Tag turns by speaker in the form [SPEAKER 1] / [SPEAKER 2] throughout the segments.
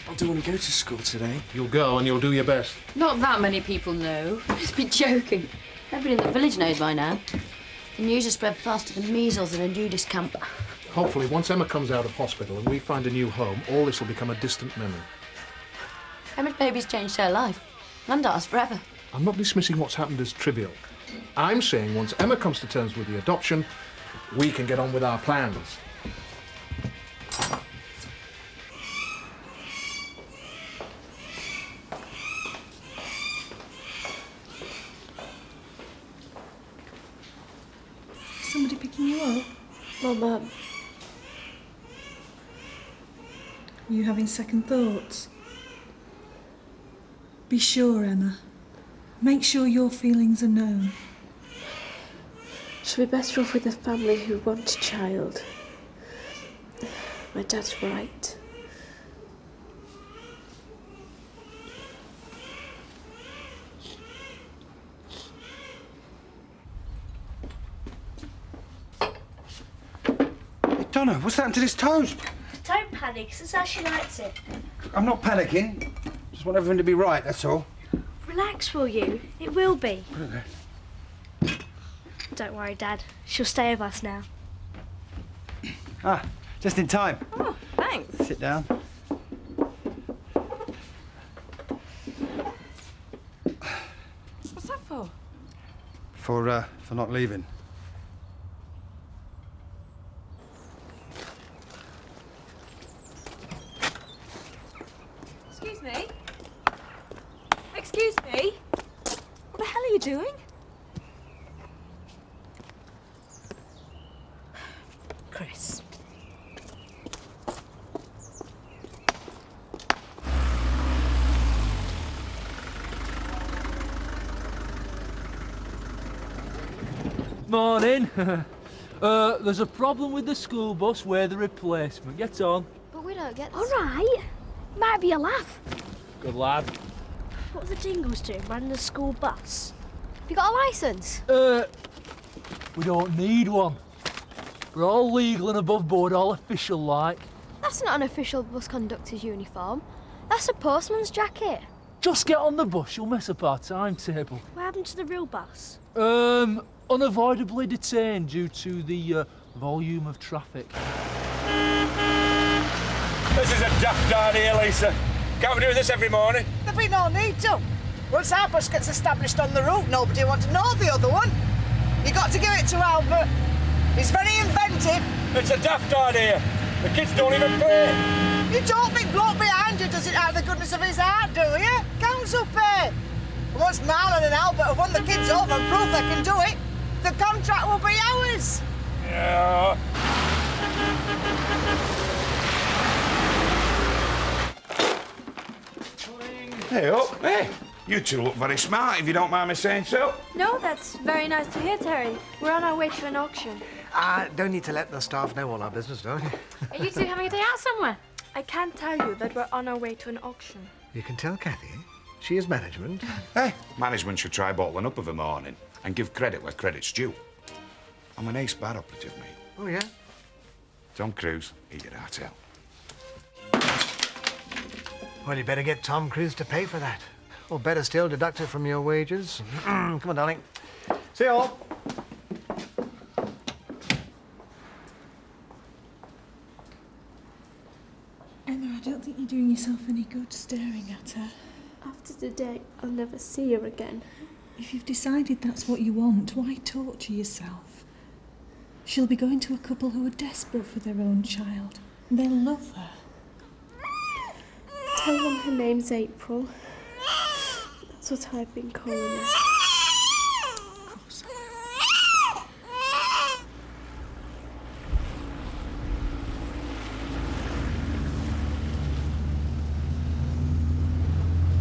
[SPEAKER 1] I don't want to go to school today.
[SPEAKER 2] You'll go and you'll do your best.
[SPEAKER 3] Not that many people know.
[SPEAKER 4] Must be joking. Everybody in the village knows by now. The news has spread faster than measles in a nudist camp.
[SPEAKER 2] Hopefully, once Emma comes out of hospital and we find a new home, all this will become a distant memory.
[SPEAKER 4] Emma's baby's changed her life. And ours forever.
[SPEAKER 2] I'm not dismissing what's happened as trivial. I'm saying once Emma comes to terms with the adoption, we can get on with our plans.
[SPEAKER 5] Somebody picking you up?
[SPEAKER 6] My mum.
[SPEAKER 5] Are you having second thoughts? Be sure, Emma. Make sure your feelings are known.
[SPEAKER 6] She'll be better off with a family who want a child. My dad's right.
[SPEAKER 7] Donna, what's happened to this toast?
[SPEAKER 8] Don't panic, it's how she likes it.
[SPEAKER 7] I'm not panicking. Just want everything to be right, that's all.
[SPEAKER 8] Relax, will you? It will be. Don't worry, Dad. She'll stay with us now.
[SPEAKER 7] Ah, just in time.
[SPEAKER 3] Oh, thanks.
[SPEAKER 7] Sit down.
[SPEAKER 3] What's that for?
[SPEAKER 7] For not leaving.
[SPEAKER 3] Excuse me? Excuse me? What the hell are you doing? Chris.
[SPEAKER 9] Morning. There's a problem with the school bus. We're the replacement. Get on.
[SPEAKER 4] But we don't get
[SPEAKER 8] All right. Might be a laugh.
[SPEAKER 9] Good lad.
[SPEAKER 8] What are the Jingles doing, running the school bus?
[SPEAKER 4] Have you got a licence?
[SPEAKER 9] We don't need one. We're all legal and above board, all official like.
[SPEAKER 4] That's not an official bus conductor's uniform. That's a postman's jacket.
[SPEAKER 9] Just get on the bus, you'll mess up our timetable.
[SPEAKER 8] What happened to the real bus?
[SPEAKER 9] Unavoidably detained due to the volume of traffic.
[SPEAKER 10] This is a daft idea, Lisa. Can't we do this every morning?
[SPEAKER 11] There'd be no need to. Once our bus gets established on the route, nobody will want to know the other one. You got to give it to Albert. He's very inventive.
[SPEAKER 10] It's a daft idea. The kids don't even pay.
[SPEAKER 11] You don't think bloke behind you does it out of the goodness of his heart, do you? Council pay. And once Marlon and Albert have won the kids over and prove they can do it, the contract will be ours.
[SPEAKER 10] Yeah.
[SPEAKER 12] Hey up, hey. You two look very smart, if you don't mind me saying so.
[SPEAKER 6] No, that's very nice to hear, Terry. We're on our way to an auction.
[SPEAKER 1] Don't need to let the staff know all our business, don't you?
[SPEAKER 3] Are you two having a day out somewhere?
[SPEAKER 6] I can't tell you that we're on our way to an auction.
[SPEAKER 1] You can tell Kathy. She is management.
[SPEAKER 12] Hey, management should try bottling up of a morning and give credit where credit's due. I'm an ace bar operative, mate.
[SPEAKER 1] Oh, yeah?
[SPEAKER 12] Tom Cruise, eat your heart out.
[SPEAKER 1] Well, you better get Tom Cruise to pay for that. Or better still, deduct it from your wages. Come on, darling. See you all.
[SPEAKER 5] Emma, I don't think you're doing yourself any good staring at her.
[SPEAKER 6] After today, I'll never see her again.
[SPEAKER 5] If you've decided that's what you want, why torture yourself? She'll be going to a couple who are desperate for their own child, and they'll love her.
[SPEAKER 6] Tell them her name's April. That's what I've been calling her.
[SPEAKER 5] Of course.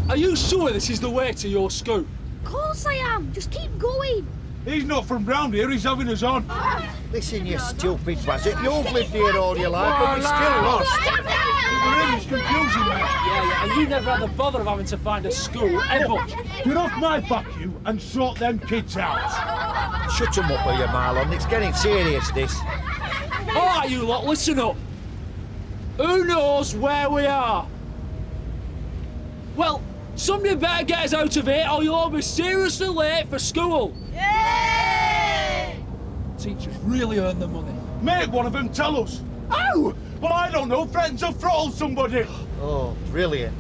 [SPEAKER 9] Are you sure this is the way to your school?
[SPEAKER 8] Of course I am. Just keep going.
[SPEAKER 2] He's not from round here, he's having us on.
[SPEAKER 1] Listen, you stupid buzzard. You've lived here all your life, but you're still lost.
[SPEAKER 2] It's confusing, mate.
[SPEAKER 9] Yeah, and you never had the bother of having to find a school, ever.
[SPEAKER 2] Get off my back, you, and sort them kids out.
[SPEAKER 1] Shut 'em up, will you, Marlon? It's getting serious, this.
[SPEAKER 9] All right, you lot, listen up. Who knows where we are? Well, somebody better get us out of here or you'll all be seriously late for school.
[SPEAKER 8] Yay!
[SPEAKER 9] Teachers really earn the money.
[SPEAKER 10] Make one of them tell us. Oh, well, I don't know. Friends have throttled somebody.
[SPEAKER 13] Oh, brilliant.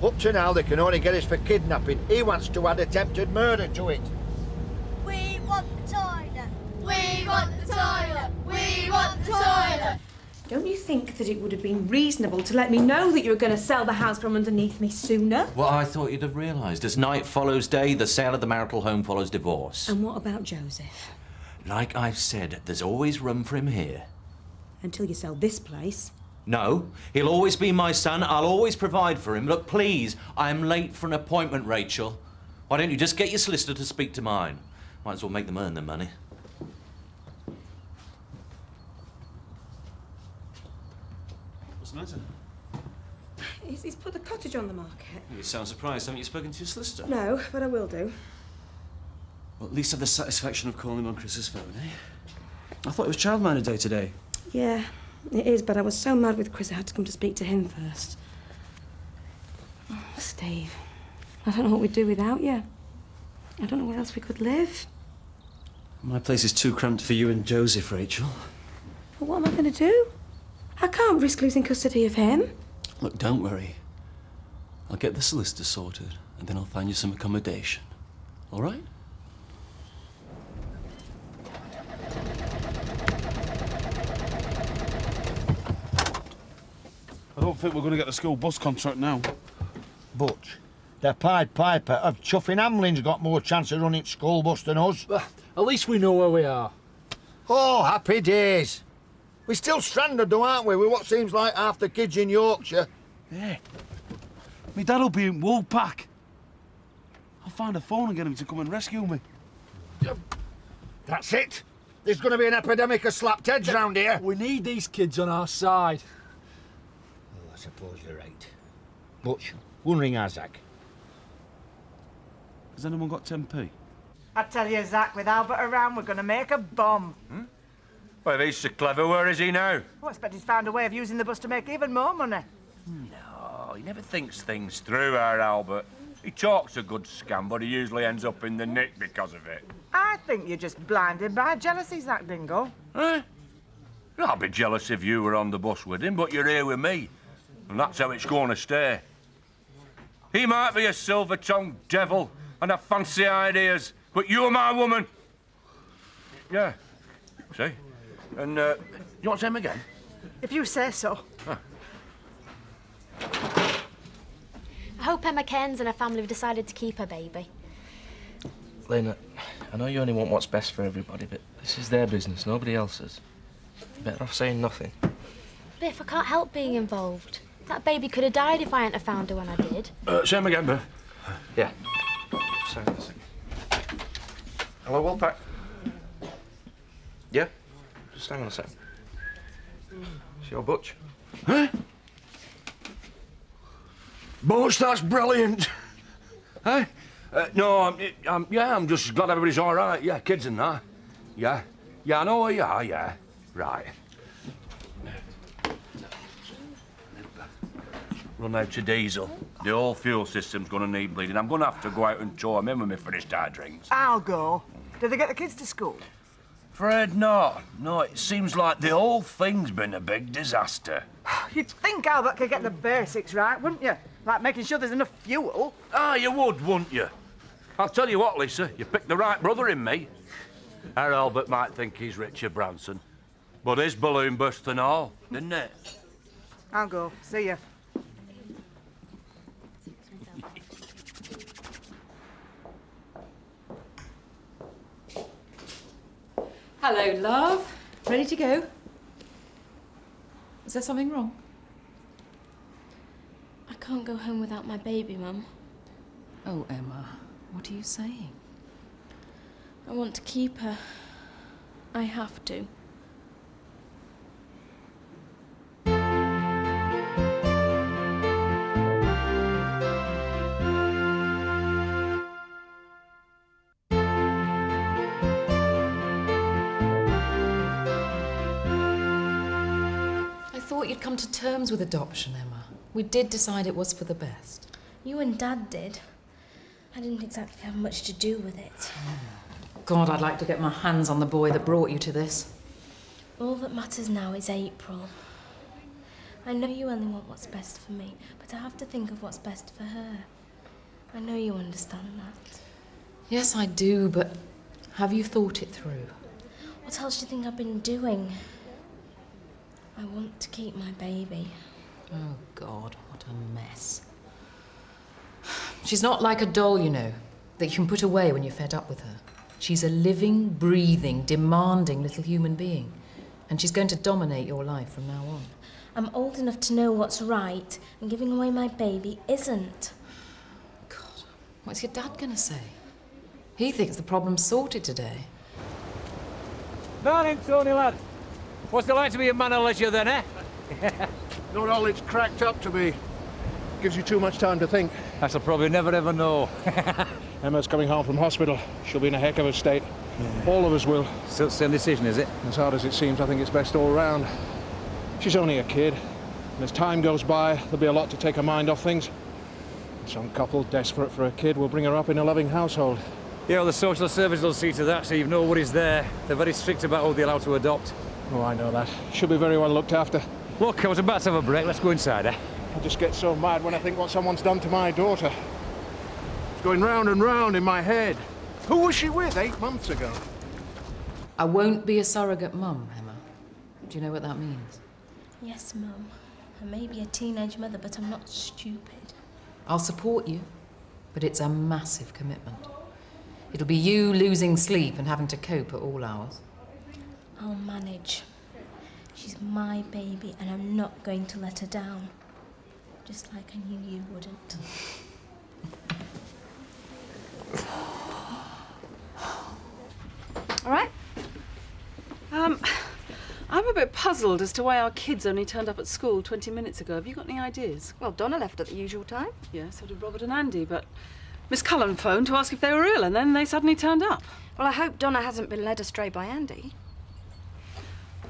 [SPEAKER 13] Up to now, they can only get us for kidnapping. He wants to add attempted murder to it.
[SPEAKER 8] We want the toilet. We want the toilet. We want the toilet.
[SPEAKER 3] Don't you think that it would have been reasonable to let me know that you were going to sell the house from underneath me sooner?
[SPEAKER 14] Well, I thought you'd have realised. As night follows day, the sale of the marital home follows divorce.
[SPEAKER 3] And what about Joseph?
[SPEAKER 14] Like I've said, there's always room for him here.
[SPEAKER 3] Until you sell this place.
[SPEAKER 14] No, he'll always be my son. I'll always provide for him. Look, please, I'm late for an appointment, Rachel. Why don't you just get your solicitor to speak to mine? Might as well make them earn their money.
[SPEAKER 15] What's the matter?
[SPEAKER 3] He's put the cottage on the market.
[SPEAKER 15] You sound surprised. Haven't you spoken to your solicitor?
[SPEAKER 3] No, but I will do.
[SPEAKER 15] Well, at least have the satisfaction of calling him on Chris's phone, eh? I thought it was Childminder Day today.
[SPEAKER 3] Yeah, it is, but I was so mad with Chris I had to come to speak to him first. Oh, Steve, I don't know what we'd do without you. I don't know where else we could live.
[SPEAKER 15] My place is too cramped for you and Joseph, Rachel.
[SPEAKER 3] But what am I going to do? I can't risk losing custody of him.
[SPEAKER 15] Look, don't worry. I'll get the solicitor sorted, and then I'll find you some accommodation. All right?
[SPEAKER 10] I don't think we're going to get the school bus contract now.
[SPEAKER 13] But the Pied Piper of Chuffing Hamlin's got more chance of running school bus than us.
[SPEAKER 9] At least we know where we are.
[SPEAKER 13] Oh, happy days. We're still stranded though, aren't we, with what seems like half the kids in Yorkshire?
[SPEAKER 10] Yeah. My dad'll be in Woolpack. I'll find a phone and get him to come and rescue me.
[SPEAKER 13] That's it. There's going to be an epidemic of slapped heads round here.
[SPEAKER 9] We need these kids on our side.
[SPEAKER 13] Oh, I suppose you're right. Butch, we'll ring our Zach.
[SPEAKER 10] Has anyone got 10p?
[SPEAKER 11] I tell you, Zach, with Albert around, we're going to make a bomb.
[SPEAKER 10] Well, if he's so clever, where is he now?
[SPEAKER 11] I expect he's found a way of using the bus to make even more money.
[SPEAKER 10] No, he never thinks things through, our Albert. He talks a good scam, but he usually ends up in the nick because of it.
[SPEAKER 11] I think you're just blinded by jealousy, Zach Dingle.
[SPEAKER 10] Eh? I'd be jealous if you were on the bus with him, but you're here with me. And that's how it's going to stay. He might be a silver-tongued devil and have fancy ideas, but you're my woman. Yeah. See? And, you want him again?
[SPEAKER 11] If you say so.
[SPEAKER 10] Huh.
[SPEAKER 16] I hope Emma Cairns and her family have decided to keep her baby.
[SPEAKER 17] Lena, I know you only want what's best for everybody, but this is their business, nobody else's. You're better off saying nothing.
[SPEAKER 16] Biff, I can't help being involved. That baby could have died if I hadn't have found her when I did.
[SPEAKER 10] Say him again, Biff.
[SPEAKER 17] Yeah. Sorry, a second. Hello, Woolpack. Yeah? Just hang on a second. It's your Butch.
[SPEAKER 10] Huh? Butch, that's brilliant. Hey? No, I'm just glad everybody's all right. Yeah, kids and that. Yeah. Yeah, I know where you are, yeah. Right. Run out of diesel. The whole fuel system's going to need bleeding. I'm going to have to go out and tow them in when we finished our drinks.
[SPEAKER 11] I'll go. Did they get the kids to school?
[SPEAKER 10] Fred, not. No, it seems like the whole thing's been a big disaster.
[SPEAKER 11] You'd think Albert could get the basics right, wouldn't you? Like making sure there's enough fuel.
[SPEAKER 10] Ah, you would, wouldn't you? I'll tell you what, Lisa, you picked the right brother in me. Our Albert might think he's Richard Branson, but his balloon burst and all, didn't it?
[SPEAKER 11] I'll go. See you.
[SPEAKER 18] Hello, love. Ready to go? Is there something wrong?
[SPEAKER 16] I can't go home without my baby, Mum.
[SPEAKER 18] Oh, Emma, what are you saying?
[SPEAKER 16] I want to keep her. I have to.
[SPEAKER 18] I thought you'd come to terms with adoption, Emma. We did decide it was for the best.
[SPEAKER 19] You and Dad did. I didn't exactly have much to do with it.
[SPEAKER 18] God, I'd like to get my hands on the boy that brought you to this.
[SPEAKER 19] All that matters now is April. I know you only want what's best for me, but I have to think of what's best for her. I know you understand that.
[SPEAKER 18] Yes, I do, but have you thought it through?
[SPEAKER 19] What else do you think I've been doing? I want to keep my baby.
[SPEAKER 18] Oh, God, what a mess. She's not like a doll, you know, that you can put away when you're fed up with her. She's a living, breathing, demanding little human being. And she's going to dominate your life from now on.
[SPEAKER 19] I'm old enough to know what's right, and giving away my baby isn't.
[SPEAKER 18] God, what's your dad going to say? He thinks the problem's sorted today.
[SPEAKER 20] Morning, Tony, lad. What's it like to be a man of leisure then, eh?
[SPEAKER 2] Not all it's cracked up to be. Gives you too much time to think.
[SPEAKER 20] I shall probably never ever know.
[SPEAKER 2] Emma's coming home from hospital. She'll be in a heck of a state. Yeah. All of us will.
[SPEAKER 20] Still the same decision, is it?
[SPEAKER 2] As hard as it seems, I think it's best all round. She's only a kid. And as time goes by, there'll be a lot to take her mind off things. Some couple desperate for a kid will bring her up in a loving household.
[SPEAKER 20] Yeah, well, the social service will see to that, so you've nobody's there. They're very strict about who they're allowed to adopt.
[SPEAKER 2] Oh, I know that. She'll be very well looked after.
[SPEAKER 20] Look, I was about to have a break. Let's go inside, eh?
[SPEAKER 2] I just get so mad when I think what someone's done to my daughter. It's going round and round in my head. Who was she with 8 months ago?
[SPEAKER 18] I won't be a surrogate mum, Emma. Do you know what that means?
[SPEAKER 19] Yes, Mum. I may be a teenage mother, but I'm not stupid.
[SPEAKER 18] I'll support you, but it's a massive commitment. It'll be you losing sleep and having to cope at all hours.
[SPEAKER 19] I'll manage. She's my baby, and I'm not going to let her down. Just like I knew you wouldn't.
[SPEAKER 21] All right. I'm a bit puzzled as to why our kids only turned up at school 20 minutes ago. Have you got any ideas?
[SPEAKER 22] Well, Donna left at the usual time.
[SPEAKER 21] Yeah, so did Robert and Andy, but Miss Cullen phoned to ask if they were ill, and then they suddenly turned up.
[SPEAKER 22] Well, I hope Donna hasn't been led astray by Andy.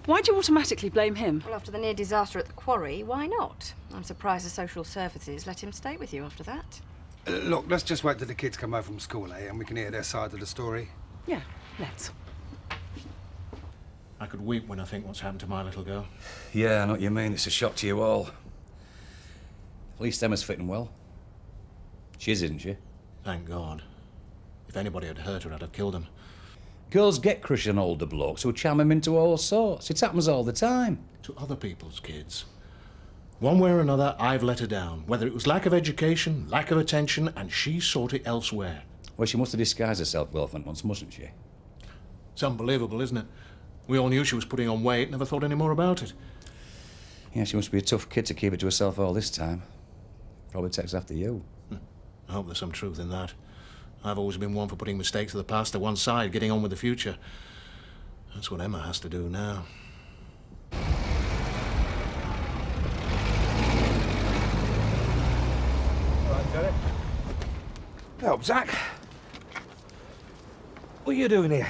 [SPEAKER 21] Why do you automatically blame him?
[SPEAKER 22] Well, after the near disaster at the quarry, why not? I'm surprised the social services let him stay with you after that.
[SPEAKER 7] Look, let's just wait till the kids come home from school, eh? And we can hear their side of the story.
[SPEAKER 21] Yeah, let's.
[SPEAKER 2] I could weep when I think what's happened to my little girl.
[SPEAKER 12] Yeah, I know what you mean. It's a shock to you all. At least Emma's fitting well. She is, isn't she?
[SPEAKER 2] Thank God. If anybody had hurt her, I'd have killed him.
[SPEAKER 12] Girls get crushed on older blokes who charm them into all sorts. It happens all the time.
[SPEAKER 2] To other people's kids. One way or another, I've let her down. Whether it was lack of education, lack of attention, and she sought it elsewhere.
[SPEAKER 12] Well, she must have disguised herself well for once, mustn't she?
[SPEAKER 2] It's unbelievable, isn't it? We all knew she was putting on weight, never thought any more about it.
[SPEAKER 12] Yeah, she must be a tough kid to keep it to herself all this time. Probably takes after you.
[SPEAKER 2] I hope there's some truth in that. I've always been one for putting mistakes of the past to one side, getting on with the future. That's what Emma has to do now.
[SPEAKER 7] All right, got it. Help, Zach. What are you doing here?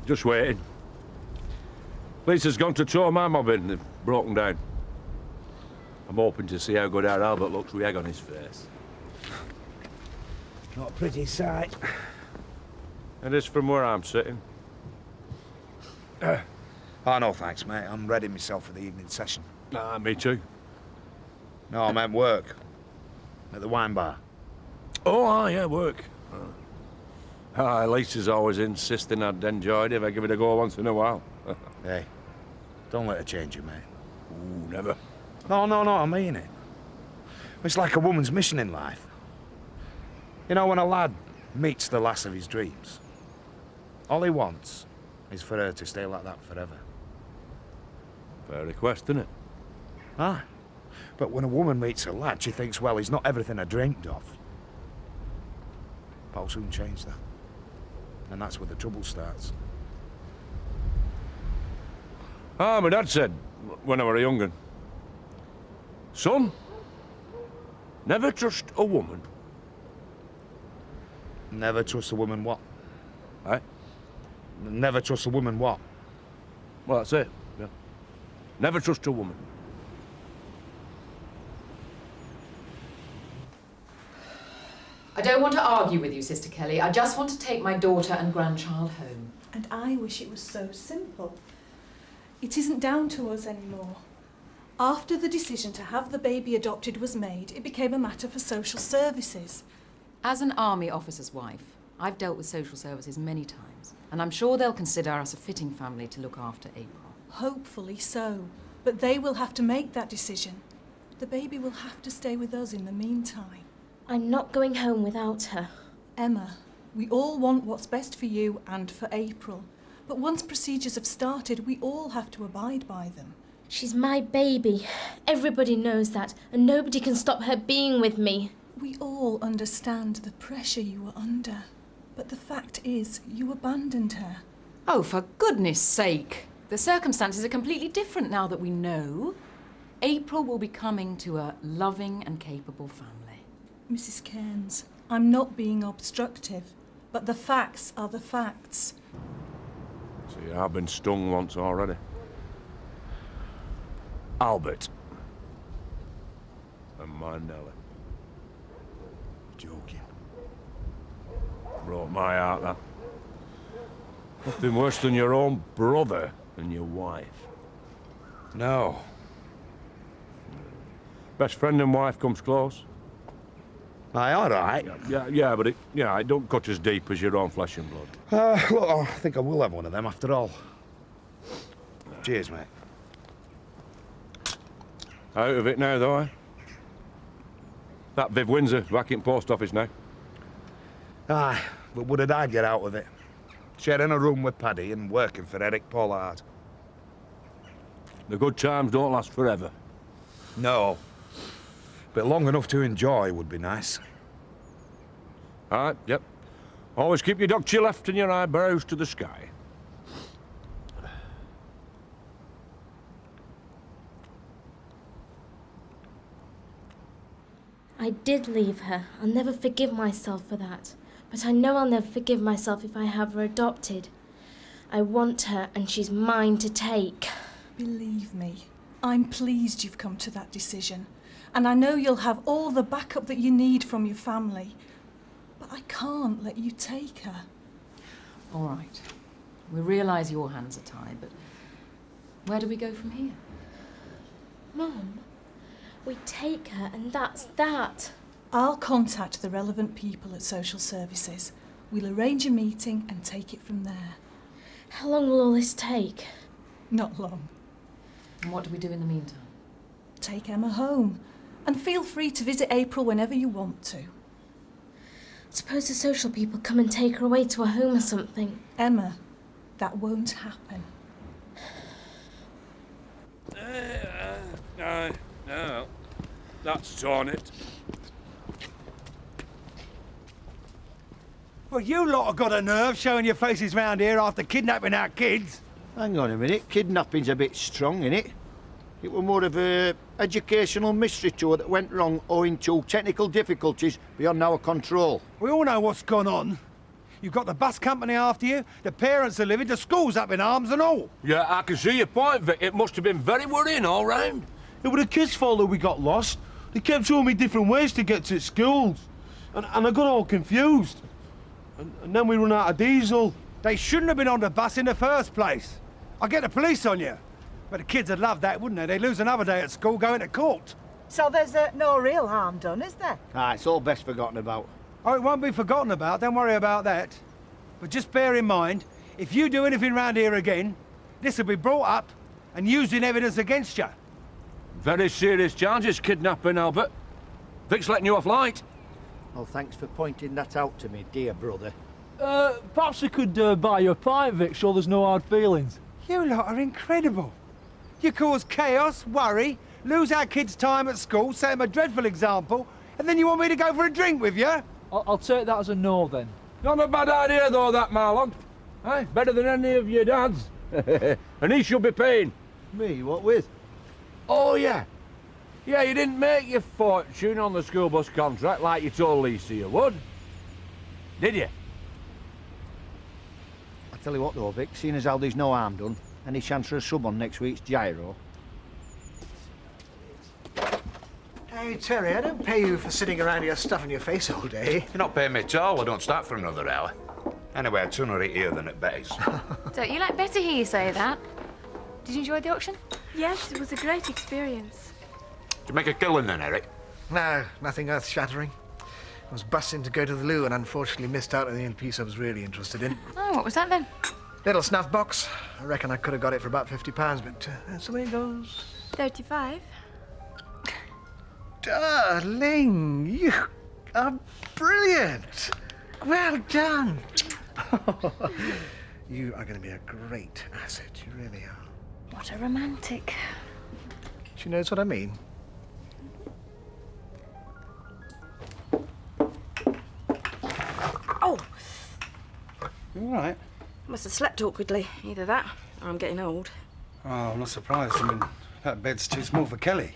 [SPEAKER 10] Just waiting. Lisa's gone to tow my mob in. They've broken down. I'm hoping to see how good our Albert looks with egg on his face.
[SPEAKER 7] Not a pretty sight.
[SPEAKER 10] It is from where I'm sitting.
[SPEAKER 7] Oh, no, thanks, mate. I'm ready myself for the evening session.
[SPEAKER 10] Me too.
[SPEAKER 7] No, I meant work. At the wine bar.
[SPEAKER 10] Oh, yeah, work. Lisa's always insisting I'd enjoy it if I give it a go once in a while.
[SPEAKER 7] Hey, don't let her change you, mate.
[SPEAKER 10] Ooh, never.
[SPEAKER 7] No, I mean it. It's like a woman's mission in life. You know, when a lad meets the lass of his dreams, all he wants is for her to stay like that forever.
[SPEAKER 10] Fair request, isn't it?
[SPEAKER 7] Ah, but when a woman meets a lad, she thinks, well, he's not everything I dreamed of. But I'll soon change that. And that's where the trouble starts.
[SPEAKER 10] My dad said, when I were a young'un, son, never trust a woman.
[SPEAKER 7] Never trust a woman what?
[SPEAKER 10] Eh?
[SPEAKER 7] Never trust a woman what?
[SPEAKER 10] Well, that's it, yeah. Never trust a woman.
[SPEAKER 18] I don't want to argue with you, Sister Kelly. I just want to take my daughter and grandchild home.
[SPEAKER 5] And I wish it was so simple. It isn't down to us anymore. After the decision to have the baby adopted was made, it became a matter for social services.
[SPEAKER 18] As an army officer's wife, I've dealt with social services many times, and I'm sure they'll consider us a fitting family to look after April.
[SPEAKER 5] Hopefully so, but they will have to make that decision. The baby will have to stay with us in the meantime.
[SPEAKER 19] I'm not going home without her.
[SPEAKER 5] Emma, we all want what's best for you and for April. But once procedures have started, we all have to abide by them.
[SPEAKER 19] She's my baby. Everybody knows that, and nobody can stop her being with me.
[SPEAKER 5] We all understand the pressure you were under. But the fact is, you abandoned her.
[SPEAKER 18] Oh, for goodness sake! The circumstances are completely different now that we know. April will be coming to a loving and capable family.
[SPEAKER 5] Mrs. Cairns, I'm not being obstructive, but the facts are the facts.
[SPEAKER 10] See, I've been stung once already. Albert. And my Nelly.
[SPEAKER 1] Joking.
[SPEAKER 10] Broke my heart, that. Nothing worse than your own brother and your wife.
[SPEAKER 7] No.
[SPEAKER 10] Best friend and wife comes close.
[SPEAKER 7] Aye, all right.
[SPEAKER 10] Yeah, but it don't cut as deep as your own flesh and blood.
[SPEAKER 7] Look, I think I will have one of them after all. Cheers, mate.
[SPEAKER 10] Out of it now, though, eh? That Viv Windsor back in post office now.
[SPEAKER 7] Aye, but what did I get out of it? Sharing a room with Paddy and working for Eric Pollard.
[SPEAKER 10] The good times don't last forever.
[SPEAKER 7] No. But long enough to enjoy would be nice.
[SPEAKER 10] All right, yep. Always keep your duck to your left and your eyebrows to the sky.
[SPEAKER 19] I did leave her. I'll never forgive myself for that. But I know I'll never forgive myself if I have her adopted. I want her, and she's mine to take.
[SPEAKER 5] Believe me, I'm pleased you've come to that decision. And I know you'll have all the backup that you need from your family. But I can't let you take her.
[SPEAKER 18] All right. We realise your hands are tied, but where do we go from here?
[SPEAKER 19] Mum, we take her and that's that.
[SPEAKER 5] I'll contact the relevant people at social services. We'll arrange a meeting and take it from there.
[SPEAKER 19] How long will all this take?
[SPEAKER 5] Not long.
[SPEAKER 18] And what do we do in the meantime?
[SPEAKER 5] Take Emma home. And feel free to visit April whenever you want to.
[SPEAKER 19] Suppose the social people come and take her away to a home or something.
[SPEAKER 5] Emma, that won't happen.
[SPEAKER 10] No. That's torn it.
[SPEAKER 1] Well, you lot have got a nerve showing your faces round here after kidnapping our kids.
[SPEAKER 13] Hang on a minute, kidnapping's a bit strong, innit? It was more of a educational mystery tour that went wrong owing to technical difficulties beyond our control.
[SPEAKER 1] We all know what's gone on. You've got the bus company after you, the parents are living, the school's up in arms and all.
[SPEAKER 10] Yeah, I can see your point, Vic. It must have been very worrying all round.
[SPEAKER 4] It was the kids' fault that we got lost. They kept showing me different ways to get to schools. And I got all confused. And then we run out of diesel.
[SPEAKER 1] They shouldn't have been on the bus in the first place. I'll get the police on you. But the kids would love that, wouldn't they? They'd lose another day at school going to court.
[SPEAKER 11] So there's no real harm done, is there?
[SPEAKER 13] It's all best forgotten about.
[SPEAKER 1] Oh, it won't be forgotten about. Don't worry about that. But just bear in mind, if you do anything round here again, this will be brought up and used in evidence against you.
[SPEAKER 10] Very serious charges, kidnapping, Albert. Vic's letting you off light.
[SPEAKER 13] Well, thanks for pointing that out to me, dear brother.
[SPEAKER 9] Perhaps we could buy you a pint, Vic, so there's no hard feelings.
[SPEAKER 1] You lot are incredible. You cause chaos, worry, lose our kids' time at school, set them a dreadful example, and then you want me to go for a drink with you?
[SPEAKER 9] I'll take that as a no, then.
[SPEAKER 10] Not a bad idea, though, that, Marlon. Eh? Better than any of your dads. And he should be paying.
[SPEAKER 13] Me? What with?
[SPEAKER 10] Oh, yeah. Yeah, you didn't make your fortune on the school bus contract like you told Lisa you would. Did you?
[SPEAKER 13] I tell you what, though, Vic, seeing as how there's no harm done, any chance for a sub on next week's gyro?
[SPEAKER 6] Hey, Terry, I don't pay you for sitting around here stuffing your face all day.
[SPEAKER 12] You're not paying me at all. I don't start for another hour. Anyway, I'd sooner eat here than at Betty's.
[SPEAKER 8] Don't you like better hear you say that? Did you enjoy the auction?
[SPEAKER 19] Yes, it was a great experience.
[SPEAKER 12] Did you make a killing then, Eric?
[SPEAKER 6] No, nothing earth-shattering. I was busting to go to the loo and unfortunately missed out on the only piece I was really interested in.
[SPEAKER 8] Oh, what was that then?
[SPEAKER 6] Little snuff box. I reckon I could have got it for about £50, but that's the way it goes.
[SPEAKER 19] 35.
[SPEAKER 6] Darling, you are brilliant. Well done. You are going to be a great asset. You really are.
[SPEAKER 8] What a romantic.
[SPEAKER 6] She knows what I mean.
[SPEAKER 11] Oh!
[SPEAKER 1] You all right?
[SPEAKER 11] Must have slept awkwardly. Either that, or I'm getting old.
[SPEAKER 1] Oh, I'm not surprised. I mean, that bed's too small for Kelly.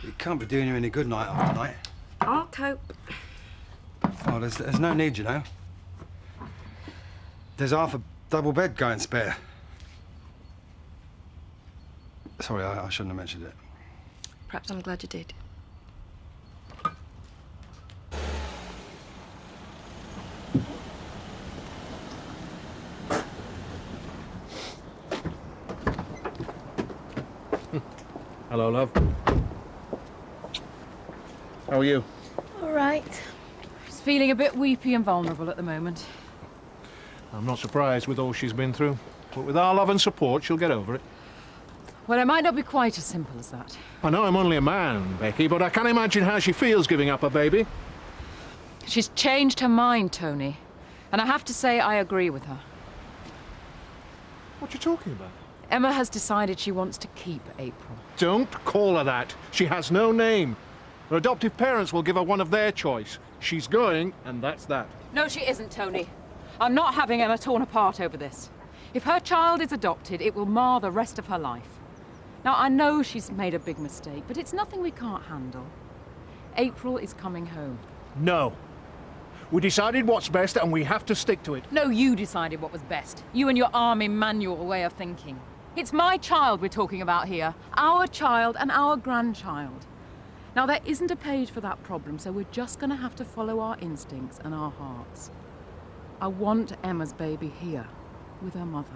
[SPEAKER 1] It can't be doing you any good night after night.
[SPEAKER 11] I'll cope.
[SPEAKER 1] Oh, there's no need, you know. There's half a double bed going spare. Sorry, I shouldn't have mentioned it.
[SPEAKER 11] Perhaps I'm glad you did.
[SPEAKER 2] Hello, love. How are you?
[SPEAKER 19] All right.
[SPEAKER 18] She's feeling a bit weepy and vulnerable at the moment.
[SPEAKER 2] I'm not surprised with all she's been through. But with our love and support, she'll get over it.
[SPEAKER 18] Well, it might not be quite as simple as that.
[SPEAKER 2] I know I'm only a man, Becky, but I can't imagine how she feels giving up a baby.
[SPEAKER 18] She's changed her mind, Tony. And I have to say I agree with her.
[SPEAKER 2] What are you talking about?
[SPEAKER 18] Emma has decided she wants to keep April.
[SPEAKER 2] Don't call her that. She has no name. Her adoptive parents will give her one of their choice. She's going, and that's that.
[SPEAKER 18] No, she isn't, Tony. I'm not having Emma torn apart over this. If her child is adopted, it will mar the rest of her life. Now, I know she's made a big mistake, but it's nothing we can't handle. April is coming home.
[SPEAKER 2] No. We decided what's best, and we have to stick to it.
[SPEAKER 18] No, you decided what was best. You and your army manual way of thinking. It's my child we're talking about here. Our child and our grandchild. Now, there isn't a page for that problem, so we're just going to have to follow our instincts and our hearts. I want Emma's baby here, with her mother.